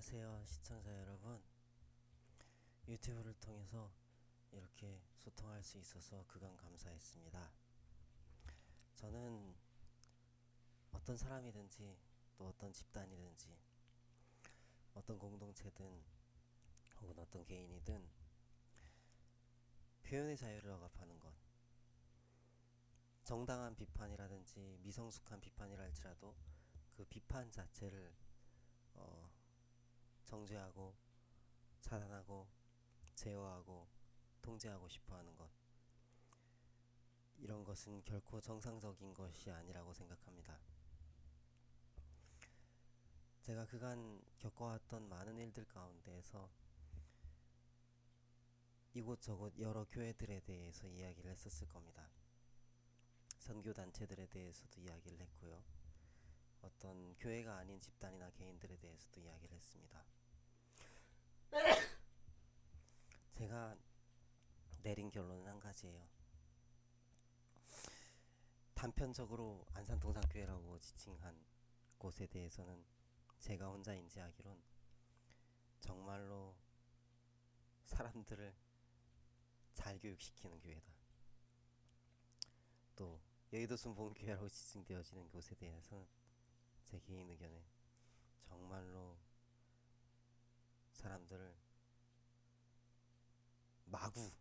안녕하세요, 시청자 여러분. 유튜브를 통해서 이렇게 소통할 수 있어서 그간 감사했습니다. 저는 어떤 사람이든지 또 어떤 집단이든지 어떤 공동체든 혹은 어떤 개인이든 표현의 자유를 억압하는 것, 정당한 비판이라든지 미성숙한 비판이라 할지라도 그 비판 자체를 정죄하고 차단하고 제어하고 통제하고 싶어하는 것, 이런 것은 결코 정상적인 것이 아니라고 생각합니다. 제가 그간 겪어왔던 많은 일들 가운데에서 이곳저곳 여러 교회들에 대해서 이야기를 했었을 겁니다. 선교단체들에 대해서도 이야기를 했고요. 어떤 교회가 아닌 집단이나 개인들에 대해서도 이야기를 했습니다. 제가 내린 결론은 한 가지예요. 단편적으로 안산동산교회라고 지칭한 곳에 대해서는 제가 혼자 인지하기론 정말로 사람들을 잘 교육시키는 교회다. 또 여의도 순복음교회라고 지칭되어지는 곳에 대해서는 제 개인 의견에 정말로 사람들을 마구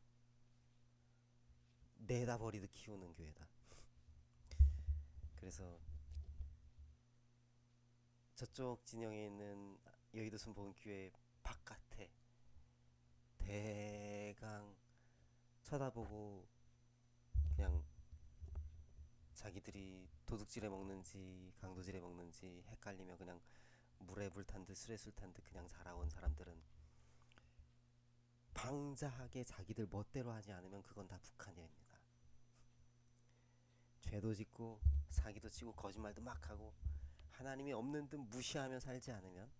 내다버리듯 키우는 교회다. 그래서 저쪽 진영에 있는 여의도 순복음교회 바깥에 대강 쳐다보고 그냥 자기들이 도둑질해 먹는지 강도질해 먹는지 헷갈리며 그냥 물에 불 탄 듯 술에 술 탄 듯 그냥 자라온 사람들은 방자하게 자기들 멋대로 하지 않으면 그건 다 북한 일입니다. 죄도 짓고 사기도 치고 거짓말도 막 하고 하나님이 없는 듯 무시하며 살지 않으면,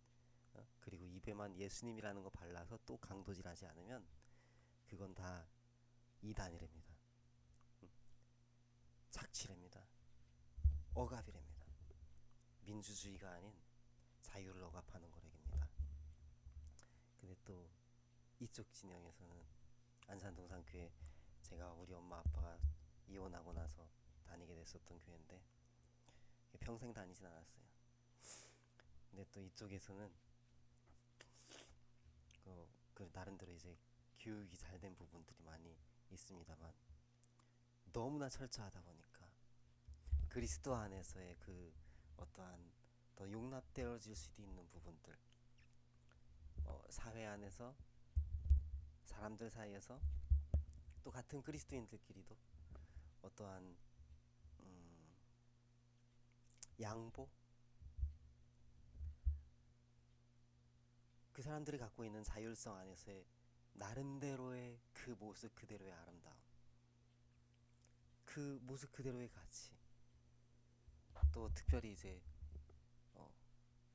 그리고 입에만 예수님이라는 거 발라서 또 강도질하지 않으면 그건 다 이단이랍니다. 착취랍니다. 억압이랍니다. 민주주의가 아닌 자유를 억압하는 거랍니다. 근데 또 이쪽 진영에서는 안산동산교회, 제가 우리 엄마 아빠가 이혼하고 나서 다니게 됐었던 교회인데 평생 다니진 않았어요. 근데 또 이쪽에서는 그 나름대로 이제 교육이 잘 된 부분들이 많이 있습니다만 너무나 철저하다 보니까 그리스도 안에서의 그 어떠한 더 용납되어질 수도 있는 부분들, 사회 안에서 사람들 사이에서 또 같은 그리스도인들끼리도 어떠한 양보, 그 사람들이 갖고 있는 자율성 안에서의 나름대로의 그 모습 그대로의 아름다움, 그 모습 그대로의 가치, 또 특별히 이제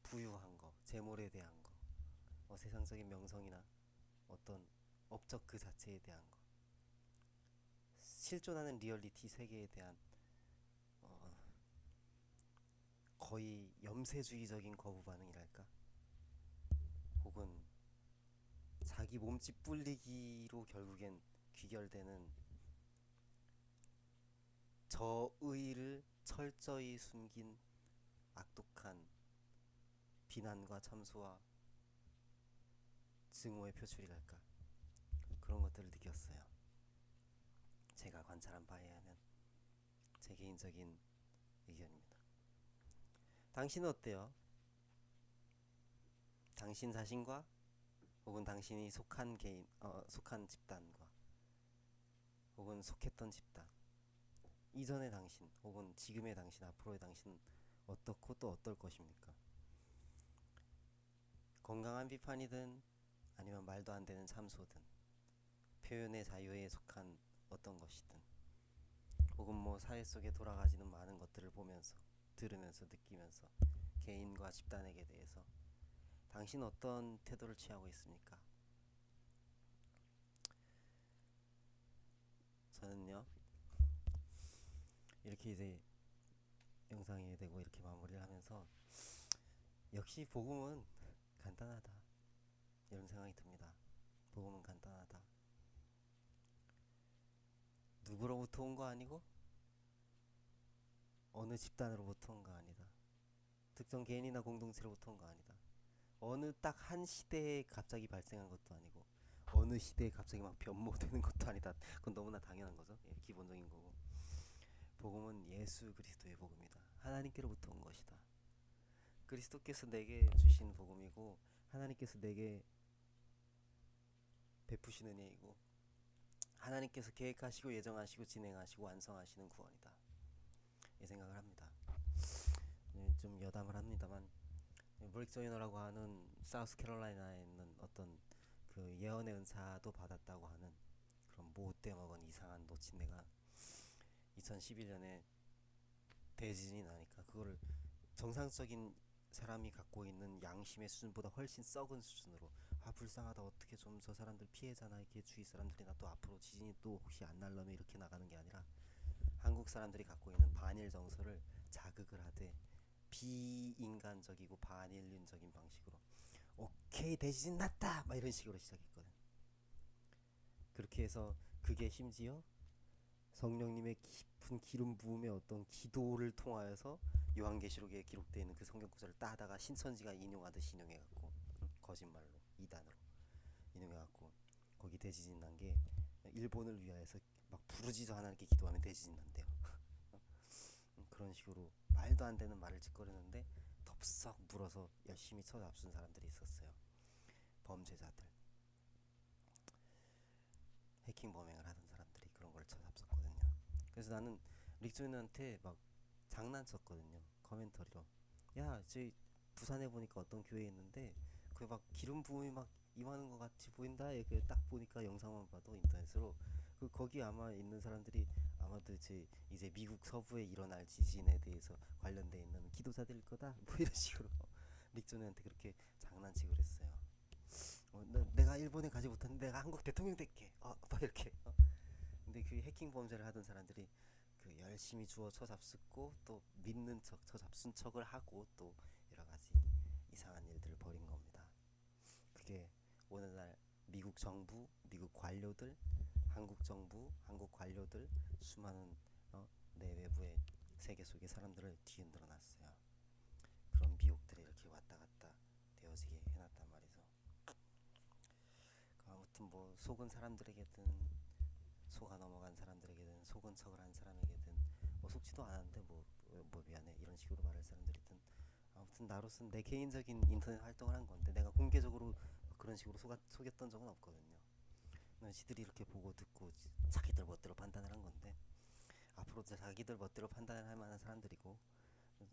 부유한 거, 재물에 대한 거, 세상적인 명성이나 어떤 업적 그 자체에 대한 거, 실존하는 리얼리티 세계에 대한 거의 염세주의적인 거부 반응이랄까, 혹은 자기 몸집 불리기로 결국엔 귀결되는 저의를 철저히 숨긴 악독한 비난과 참소와 증오의 표출이랄까, 그런 것들을 느꼈어요. 제가 관찰한 바에 의하면, 제 개인적인 의견입니다. 당신은 어때요? 당신 자신과 혹은 당신이 속한 개인, 속한 집단과 혹은 속했던 집단, 이전의 당신 혹은 지금의 당신, 앞으로의 당신 어떻고 또 어떨 것입니까? 건강한 비판이든 아니면 말도 안 되는 참소든 표현의 자유에 속한 어떤 것이든, 혹은 뭐 사회 속에 돌아가지는 많은 것들을 보면서 들으면서 느끼면서 개인과 집단에게 대해서 당신은 어떤 태도를 취하고 있습니까? 저는요, 이렇게 이제 영상에 대고 이렇게 마무리를 하면서 역시 복음은 간단하다. 이런 생각이 듭니다. 복음은 간단하다. 누구로부터 온 거 아니고 어느 집단으로부터 온 거 아니다. 특정 개인이나 공동체로부터 온 거 아니다. 어느 딱 한 시대에 갑자기 발생한 것도 아니고 어느 시대에 갑자기 막 변모되는 것도 아니다. 그건 너무나 당연한 거죠. 예, 기본적인 거고. 복음은 예수 그리스도의 복음이다. 하나님께로부터 온 것이다. 그리스도께서 내게 주신 복음이고 하나님께서 내게 베푸시는 은혜이고 하나님께서 계획하시고 예정하시고 진행하시고 완성하시는 구원이다. 이 생각을 합니다. 좀 여담을 합니다만 브릭 조이너라고 하는 사우스캐롤라이나에 있는 어떤 그 예언의 은사도 받았다고 하는 그런 못돼 먹은 이상한 노친네가 2011년에 대지진이 나니까 그거를 정상적인 사람이 갖고 있는 양심의 수준보다 훨씬 썩은 수준으로 불쌍하다 어떻게 좀 저 사람들 피해잖아 이렇게 주위 사람들이나 또 앞으로 지진이 또 혹시 안 날려면 이렇게 나가는 게 아니라 한국 사람들이 갖고 있는 반일 정서를 자극을 하되 비인간적이고 반인륜적인 방식으로 오케이 대지진 났다 막 이런 식으로 시작했거든. 그렇게 해서 그게 심지어 성령님의 깊은 기름 부음의 어떤 기도를 통하여서 요한계시록에 기록되어 있는 그 성경 구절을 따다가 신천지가 인용하듯이 인용해갖고 거짓말로 이단으로 인용해갖고 거기 대지진 난 게 일본을 위하여서 막 부르짖어 하나님께 기도하면 대지진 난대요. 그런 식으로 말도 안 되는 말을 짓거리는데 덥석 물어서 열심히 쳐잡순 사람들이 있었어요. 범죄자들, 해킹 범행을 하던 사람들이 그런 걸 쳐잡았거든요. 그래서 나는 릭조인한테 막 장난쳤거든요. 커멘터리로. 야, 저희 부산에 보니까 어떤 교회 있는데 그게 막 기름 부음이 막 임하는 것 같이 보인다. 이렇게 딱 보니까 영상만 봐도 인터넷으로 그 거기 아마 있는 사람들이 아마도 이제 미국 서부에 일어날 지진에 대해서 관련돼 있는 기도자들일 거다. 뭐 이런 식으로 릭조인한테 그렇게 장난치고 그랬어요. 내가 일본에 가지 못했는데 내가 한국 대통령 될게. 막 이렇게. 근데 그 해킹 범죄를 하던 사람들이 그 열심히 주워 쳐잡수고 또 믿는 척 쳐잡순 척을 하고 또 여러 가지 이상한 일들을 벌인 겁니다. 그게 오늘날 미국 정부, 미국 관료들, 한국 정부, 한국 관료들 수많은 내외부의 세계 속의 사람들을 뒤흔들어 놨어요. 그런 미혹들이 이렇게 왔다 갔다 되어지게 해놨단 말이죠. 아무튼 뭐 속은 사람들에게든 속아 넘어간 사람들에게든 속은 척을 한 사람에게든 뭐 속지도 않았는데 뭐 미안해 이런 식으로 말할 사람들이든 아무튼 나로서는 내 개인적인 인터넷 활동을 한 건데 내가 공개적으로 그런 식으로 속였던 적은 없거든요. 지들이 이렇게 보고 듣고 자기들 멋대로 판단을 한 건데 앞으로 자기들 멋대로 판단을 할 만한 사람들이고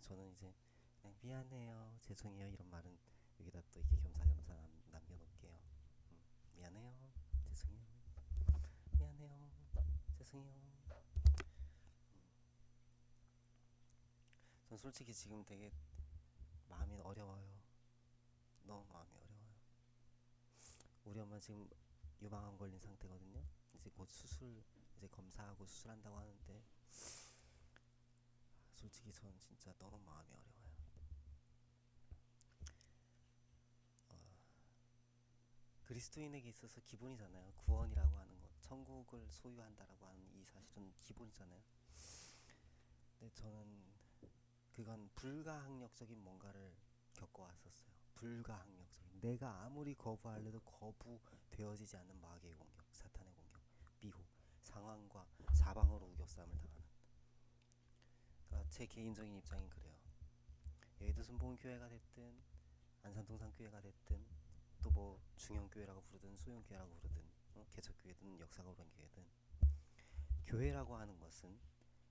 저는 이제 그냥 미안해요 죄송해요 이런 말은 여기다 또 이렇게 겸사겸사 남겨놓을게요. 미안해요 죄송해요 미안해요 죄송해요. 전 솔직히 지금 되게 마음이 어려워요. 너무 마음이 어려워요. 우리 엄마 지금 유방암 걸린 상태거든요. 이제 곧 수술 이제 검사하고 수술한다고 하는데 솔직히 저는 진짜 너무 마음이 어려워요. 그리스도인에게 있어서 기본이잖아요. 구원이라고 하는 것, 천국을 소유한다라고 하는 이 사실은 기본이잖아요. 근데 저는 그건 불가항력적인 뭔가를 겪어왔었어요. 불가항력적인 내가 아무리 거부하려도 거부되어지지 않는 마귀의 공격, 사탄의 공격, 미혹, 상황과 사방으로 우겨싸움을 당하는. 그러니까 제 개인적인 입장인 그래요. 여의도 순복음교회가 됐든 안산동산교회가 됐든 또 뭐 중형교회라고 부르든 소형교회라고 부르든 개척교회든 역사가 오른 교회든 교회라고 하는 것은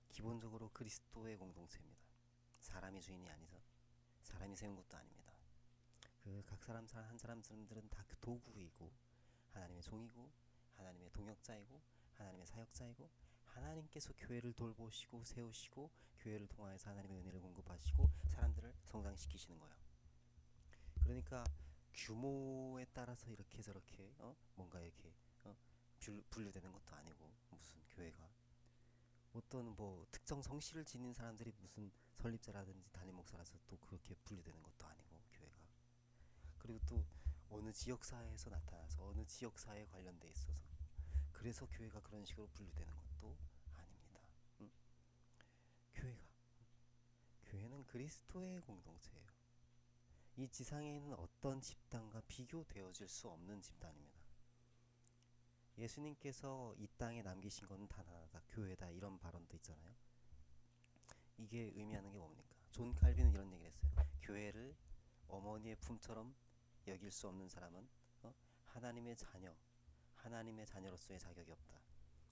기본적으로 그리스도의 공동체입니다. 사람이 주인이 아니죠. 사람이 세운 것도 아닙니다. 그 각 사람 한 사람들은 다 그 도구이고 하나님의 종이고 하나님의 동역자이고 하나님의 사역자이고 하나님께서 교회를 돌보시고 세우시고 교회를 통하여서 하나님의 은혜를 공급하시고 사람들을 성장시키시는 거예요. 그러니까 규모에 따라서 이렇게 저렇게 뭔가 이렇게 분류되는 것도 아니고 무슨 교회가 어떤 뭐 특정 성씨를 지닌 사람들이 무슨 설립자라든지 담임 목사라서 또 그렇게 분류되는 것도 아니고 교회가 그리고 또 어느 지역사회에서 나타나서 어느 지역사회에 관련돼 있어서 그래서 교회가 그런 식으로 분류되는 것도 아닙니다. 음? 교회가 교회는 그리스도의 공동체예요. 이 지상에 있는 어떤 집단과 비교되어질 수 없는 집단입니다. 예수님께서 이 땅에 남기신 것은 단 하나다, 교회다, 이런 발언도 있잖아요. 이게 의미하는 게 뭡니까? 존 칼빈은 이런 얘기를 했어요. 교회를 어머니의 품처럼 여길 수 없는 사람은 하나님의 자녀, 하나님의 자녀로서의 자격이 없다.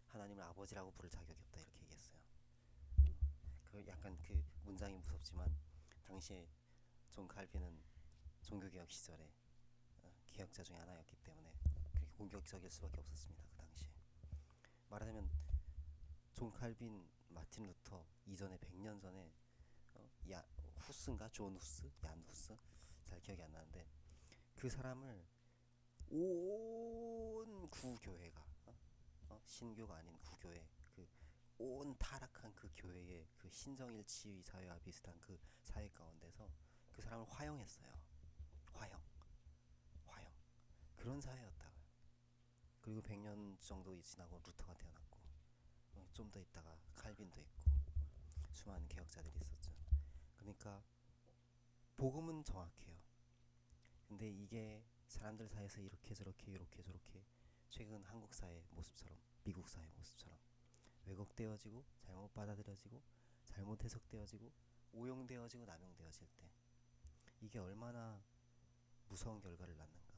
하나님을 아버지라고 부를 자격이 없다. 이렇게 얘기했어요. 그 약간 그 문장이 무섭지만 당시에 존 칼빈은 종교개혁 시절에 개혁자 중에 하나였기 때문에 그렇게 공격적일 수밖에 없었습니다. 그 당시에 말하자면 존 칼빈, 마틴 루터 이전에 100년 전에 후스인가 존 후스, 얀 후스, 잘 기억이 안 나는데 그 사람을 온 구교회가 신교가 아닌 구교회, 그 온 타락한 그 교회의 그 신정일치의 사회와 비슷한 그 사회 가운데서 그 사람을 화형했어요. 화형 그런 사회였다고요. 그리고 100년 정도 지나고 루터가 태어났고 좀 더 있다가 칼빈도 있고 수많은 개혁자들이 있었죠. 그러니까 복음은 정확해요. 근데 이게 사람들 사이에서 이렇게 저렇게 최근 한국 사회 모습처럼, 미국 사회 모습처럼 왜곡되어지고 잘못 받아들여지고 잘못 해석되어지고 오용되어지고 남용되어질 때 이게 얼마나 무서운 결과를 낳는가,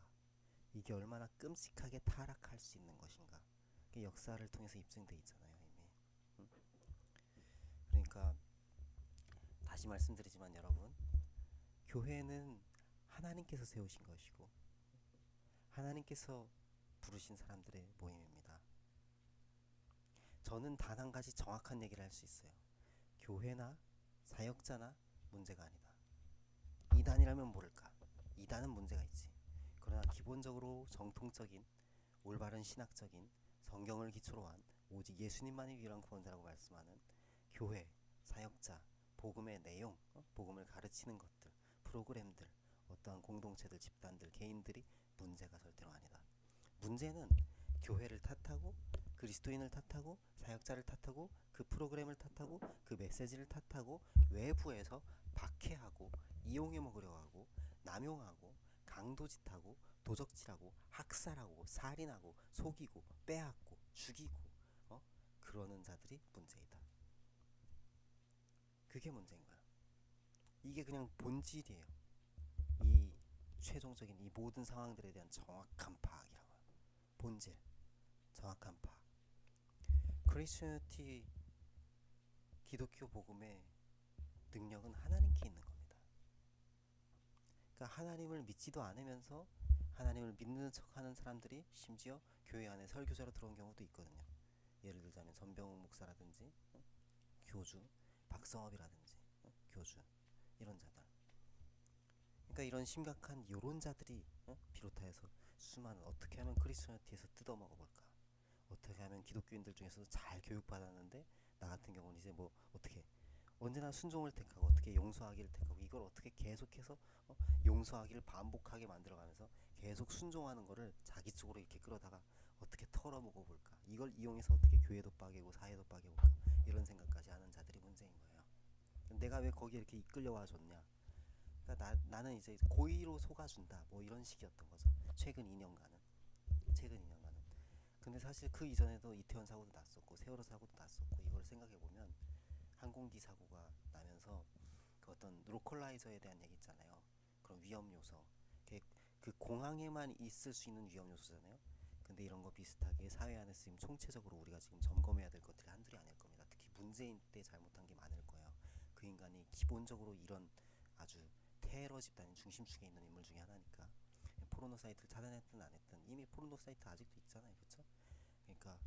이게 얼마나 끔찍하게 타락할 수 있는 것인가, 그게 역사를 통해서 입증돼 있잖아요 이미. 그러니까 다시 말씀드리지만 여러분, 교회는 하나님께서 세우신 것이고 하나님께서 부르신 사람들의 모임입니다. 저는 단 한 가지 정확한 얘기를 할 수 있어요. 교회나 사역자나 문제가 아니다. 이단이라면 모를까? 이단은 문제가 있지. 그러나 기본적으로 정통적인 올바른 신학적인 성경을 기초로 한 오직 예수님만이 유일한 구원자라고 말씀하는 교회, 사역자, 복음의 내용, 복음을 가르치는 것들, 프로그램들, 어떠한 공동체들, 집단들, 개인들이 문제가 절대로 아니다. 문제는 교회를 탓하고 그리스도인을 탓하고 사역자를 탓하고 그 프로그램을 탓하고 그 메시지를 탓하고 외부에서 박해하고 이용해 먹으려 하고 남용하고 강도짓하고 도적질하고 학살하고 살인하고 속이고 빼앗고 죽이고 그러는 자들이 문제이다. 그게 문제인 거야. 이게 그냥 본질이에요. 이 최종적인 이 모든 상황들에 대한 정확한 파악이라고요. 본질, 정확한 파악. 크리스천티 기독교 복음의 능력은 하나님께 있는 겁니다. 그러니까 하나님을 믿지도 않으면서 하나님을 믿는 척하는 사람들이 심지어 교회 안에 설교자로 들어온 경우도 있거든요. 예를 들자면 전병욱 목사라든지 교주, 박성업이라든지 교주, 이런 자들. 그러니까 이런 심각한 요론자들이 비롯하여서 수많은, 어떻게 하면 크리스천티에서 뜯어먹어볼까, 어떻게 하면 기독교인들 중에서도 잘 교육받았는데 나 같은 경우는 이제 뭐 어떻게 언제나 순종을 택하고 어떻게 용서하기를 택하고 이걸 어떻게 계속해서 용서하기를 반복하게 만들어가면서 계속 순종하는 거를 자기 쪽으로 이렇게 끌어다가 어떻게 털어먹어볼까, 이걸 이용해서 어떻게 교회도 빠개고 사회도 빠개볼까, 이런 생각까지 하는 자들이 문제인 거예요. 내가 왜 거기에 이렇게 이끌려와 줬냐, 그러니까 나는 이제 고의로 속아준다, 뭐 이런 식이었던 거죠. 최근 2년간은. 근데 사실 그 이전에도 이태원 사고도 났었고 세월호 사고도 났었고, 이걸 생각해보면 항공기 사고가 나면서 그 어떤 로컬라이저에 대한 얘기 있잖아요. 그런 위험 요소, 그 공항에만 있을 수 있는 위험 요소잖아요. 근데 이런 거 비슷하게 사회 안에서 지금 총체적으로 우리가 지금 점검해야 될 것들이 한둘이 아닐 겁니다. 특히 문재인 때 잘못한 게 많을 거예요. 그 인간이 기본적으로 이런 아주 테러 집단의 중심축에 있는 인물 중에 하나니까. 포르노 사이트를 차단했든 안 했든 이미 포르노 사이트 아직도 있잖아요, 그렇죠? 그러니까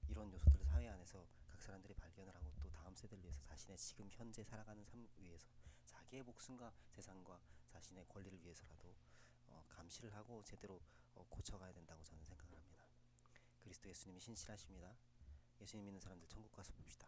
이런 요소들을 사회 안에서 각 사람들이 발견을 하고 또 다음 세대를 위해서 자신의 지금 현재 살아가는 삶 위해서 자기의 목숨과 재산과 자신의 권리를 위해서라도 감시를 하고 제대로 고쳐가야 된다고 저는 생각을 합니다. 그리스도 예수님이 신실하십니다. 예수님 믿는 사람들 천국 가서 봅시다.